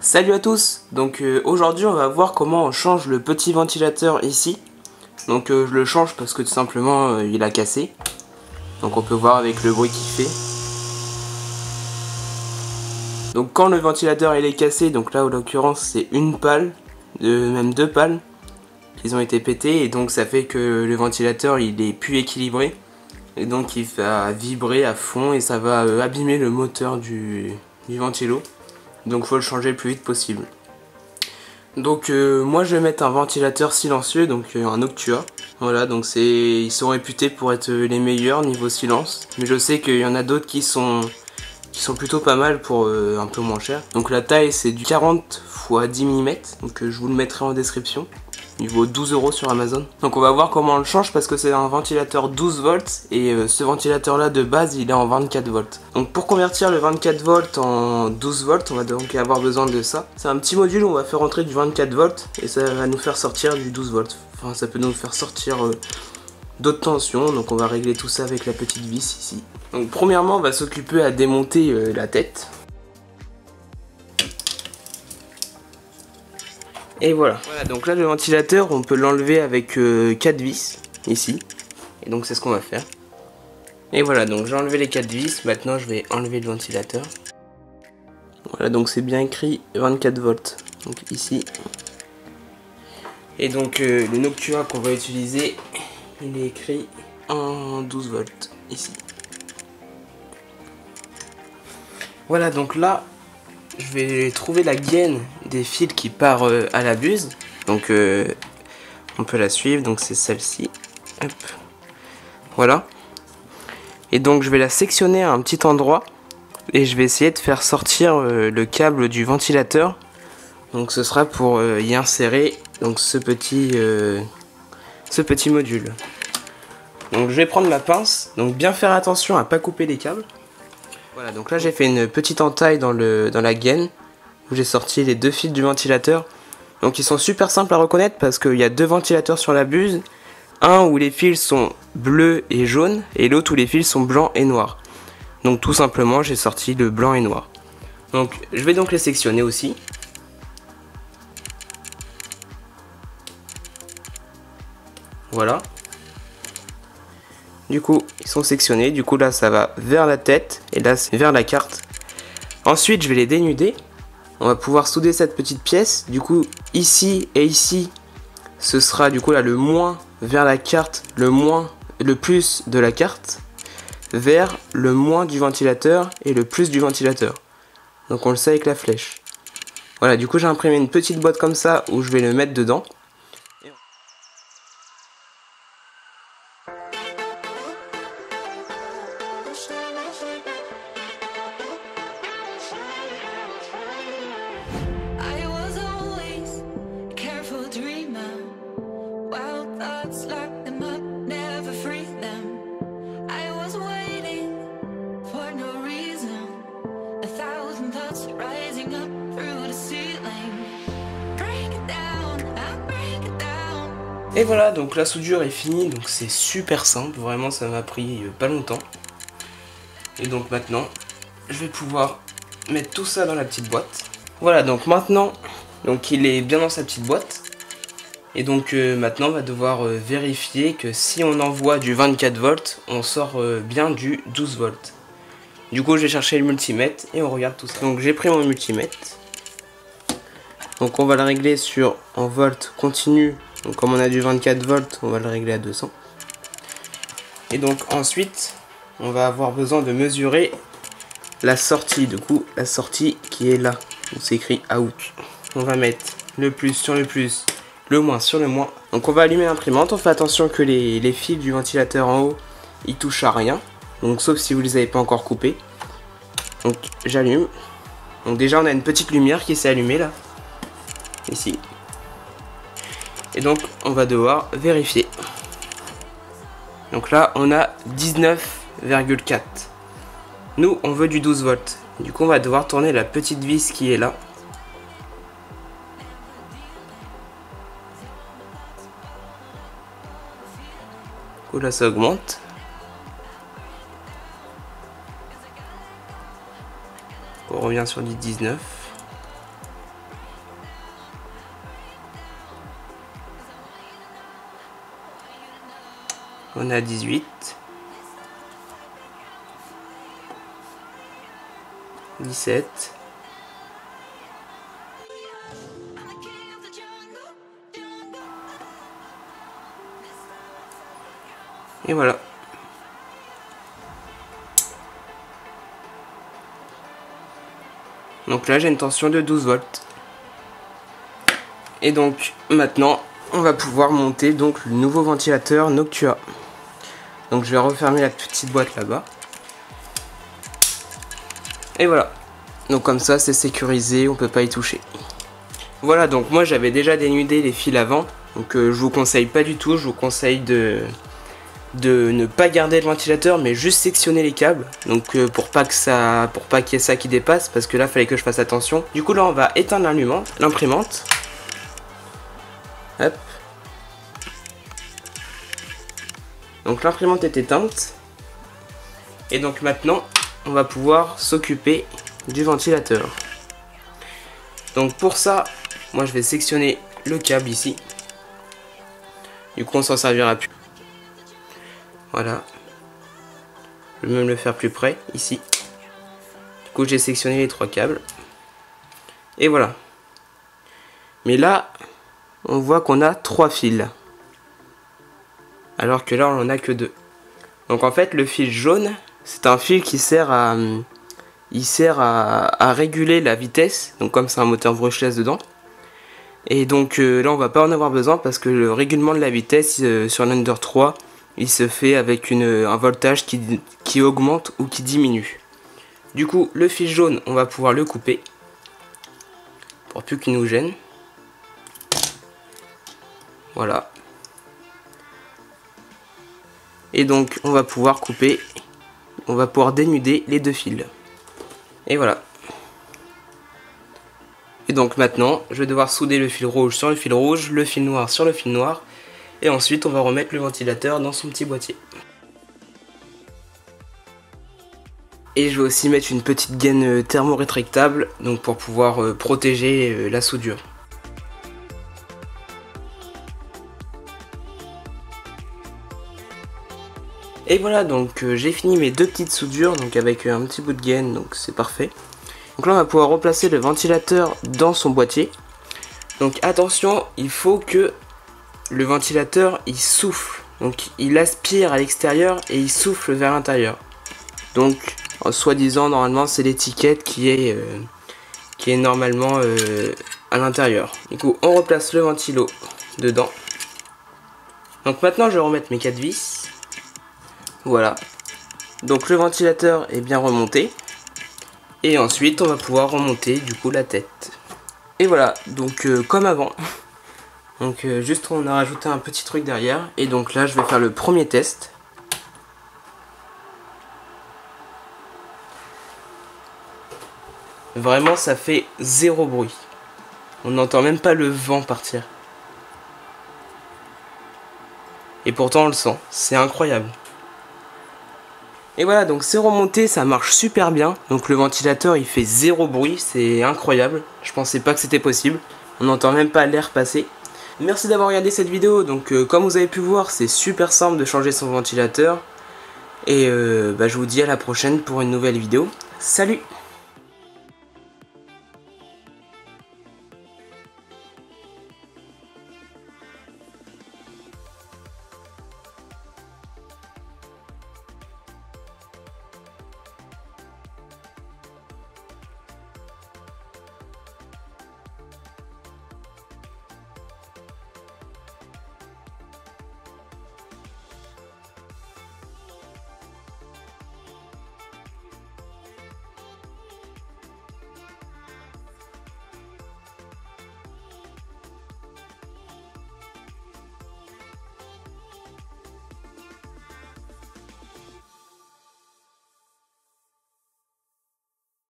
Salut à tous. Donc aujourd'hui on va voir comment on change le petit ventilateur ici. Donc je le change parce que tout simplement il a cassé. Donc on peut voir avec le bruit qu'il fait. Donc quand le ventilateur il est cassé, donc là en l'occurrence c'est une pale, même deux pales qui ont été pétées, et donc ça fait que le ventilateur il est plus équilibré. Et donc il va vibrer à fond et ça va abîmer le moteur du ventilo. Donc faut le changer le plus vite possible. Donc moi je vais mettre un ventilateur silencieux, donc un Noctua. Voilà, donc ils sont réputés pour être les meilleurs niveau silence. Mais je sais qu'il y en a d'autres qui sont plutôt pas mal pour un peu moins cher. Donc la taille c'est du 40 x 10 mm, donc je vous le mettrai en description. Il vaut 12 € sur Amazon. Donc on va voir comment on le change parce que c'est un ventilateur 12 volts et ce ventilateur là de base il est en 24 volts. Donc pour convertir le 24 volts en 12 volts on va donc avoir besoin de ça. C'est un petit module où on va faire entrer du 24 volts et ça va nous faire sortir du 12 volts. Enfin ça peut nous faire sortir d'autres tensions, donc on va régler tout ça avec la petite vis ici. Donc premièrement on va s'occuper à démonter la tête. Et voilà, donc là le ventilateur on peut l'enlever avec 4 vis ici. Et donc c'est ce qu'on va faire. Et voilà, donc j'ai enlevé les 4 vis, maintenant je vais enlever le ventilateur. Voilà, donc c'est bien écrit 24 volts, donc ici. Et donc le Noctua qu'on va utiliser, il est écrit en 12 volts ici. Voilà, donc là je vais trouver la gaine des fils qui part à la buse. Donc on peut la suivre, donc c'est celle-ci. Hop. Voilà. Et donc je vais la sectionner à un petit endroit et je vais essayer de faire sortir le câble du ventilateur. Donc ce sera pour y insérer donc ce petit module. Donc je vais prendre ma pince, donc bien faire attention à pas couper les câbles. Voilà, donc là j'ai fait une petite entaille dans la gaine où j'ai sorti les deux fils du ventilateur. Donc ils sont super simples à reconnaître parce qu'il y a deux ventilateurs sur la buse. Un où les fils sont bleus et jaunes et l'autre où les fils sont blancs et noirs. Donc tout simplement j'ai sorti le blanc et noir. Donc je vais donc les sectionner aussi. Voilà. Du coup, ils sont sectionnés. Du coup, là, ça va vers la tête. Et là, c'est vers la carte. Ensuite, je vais les dénuder. On va pouvoir souder cette petite pièce. Du coup, ici et ici, ce sera du coup là le moins vers la carte, le plus de la carte, vers le moins du ventilateur et le plus du ventilateur. Donc, on le sait avec la flèche. Voilà, du coup, j'ai imprimé une petite boîte comme ça où je vais le mettre dedans. Et voilà, donc la soudure est finie, donc c'est super simple, vraiment ça m'a pris pas longtemps. Et donc maintenant, je vais pouvoir mettre tout ça dans la petite boîte. Voilà, donc maintenant, donc il est bien dans sa petite boîte. Et donc maintenant on va devoir vérifier que si on envoie du 24 volts, on sort bien du 12 volts. Du coup je vais chercher le multimètre et on regarde tout ça. Donc j'ai pris mon multimètre. Donc on va le régler en volts continu. Donc comme on a du 24 volts, on va le régler à 200. Et donc ensuite, on va avoir besoin de mesurer la sortie. Du coup, la sortie qui est là. Donc c'est écrit out. On va mettre le plus sur le plus, le moins sur le moins. Donc on va allumer l'imprimante. On fait attention que les fils du ventilateur en haut, ils touchent à rien. Donc sauf si vous les avez pas encore coupés. Donc j'allume. Donc déjà on a une petite lumière qui s'est allumée là. Ici. Et donc on va devoir vérifier. Donc là on a 19,4. Nous on veut du 12 volts. Du coup on va devoir tourner la petite vis qui est là. Du coup là ça augmente. On revient sur du 19. On a 18. 17. Et voilà. Donc là j'ai une tension de 12 volts. Et donc maintenant on va pouvoir monter donc le nouveau ventilateur Noctua. Donc je vais refermer la petite boîte là-bas. Et voilà. Donc comme ça c'est sécurisé, on peut pas y toucher. Voilà, donc moi j'avais déjà dénudé les fils avant. Donc je vous conseille pas du tout, je vous conseille de ne pas garder le ventilateur mais juste sectionner les câbles, donc pour pas qu'il y ait ça qui dépasse, parce que là fallait que je fasse attention. Du coup là on va éteindre l'imprimante. Hop. Donc l'imprimante est éteinte. Et donc maintenant on va pouvoir s'occuper du ventilateur. Donc pour ça, moi je vais sectionner le câble ici. Du coup on s'en servira plus. Voilà. Je vais même le faire plus près, ici. Du coup, j'ai sectionné les 3 câbles. Et voilà. Mais là, on voit qu'on a 3 fils. Alors que là, on en a que 2. Donc en fait, le fil jaune, c'est un fil qui sert à réguler la vitesse. Donc comme c'est un moteur brushless dedans. Et donc là, on va pas en avoir besoin parce que le règlement de la vitesse sur l'Under 3, il se fait avec un voltage qui augmente ou qui diminue. Du coup, le fil jaune, on va pouvoir le couper pour plus qu'il nous gêne. Voilà. Et donc, on va pouvoir couper, on va pouvoir dénuder les 2 fils. Et voilà. Et donc maintenant, je vais devoir souder le fil rouge sur le fil rouge, le fil noir sur le fil noir. Et ensuite, on va remettre le ventilateur dans son petit boîtier. Et je vais aussi mettre une petite gaine thermorétractable, donc pour pouvoir protéger la soudure. Et voilà, donc j'ai fini mes 2 petites soudures, donc avec un petit bout de gaine, donc c'est parfait. Donc là, on va pouvoir replacer le ventilateur dans son boîtier. Donc attention, il faut que le ventilateur il souffle, donc il aspire à l'extérieur et il souffle vers l'intérieur. Donc soi-disant normalement c'est l'étiquette qui est normalement à l'intérieur. Du coup on replace le ventilo dedans. Donc maintenant je vais remettre mes 4 vis. Voilà. Donc le ventilateur est bien remonté. Et ensuite on va pouvoir remonter du coup la tête. Et voilà, donc comme avant. Donc juste on a rajouté un petit truc derrière. Et donc là je vais faire le premier test. Vraiment ça fait 0 bruit. On n'entend même pas le vent partir. Et pourtant on le sent, c'est incroyable. Et voilà, donc c'est remonté, ça marche super bien. Donc le ventilateur il fait 0 bruit, c'est incroyable. Je pensais pas que c'était possible. On n'entend même pas l'air passer. Merci d'avoir regardé cette vidéo. Donc comme vous avez pu voir, c'est super simple de changer son ventilateur. Et je vous dis à la prochaine pour une nouvelle vidéo. Salut!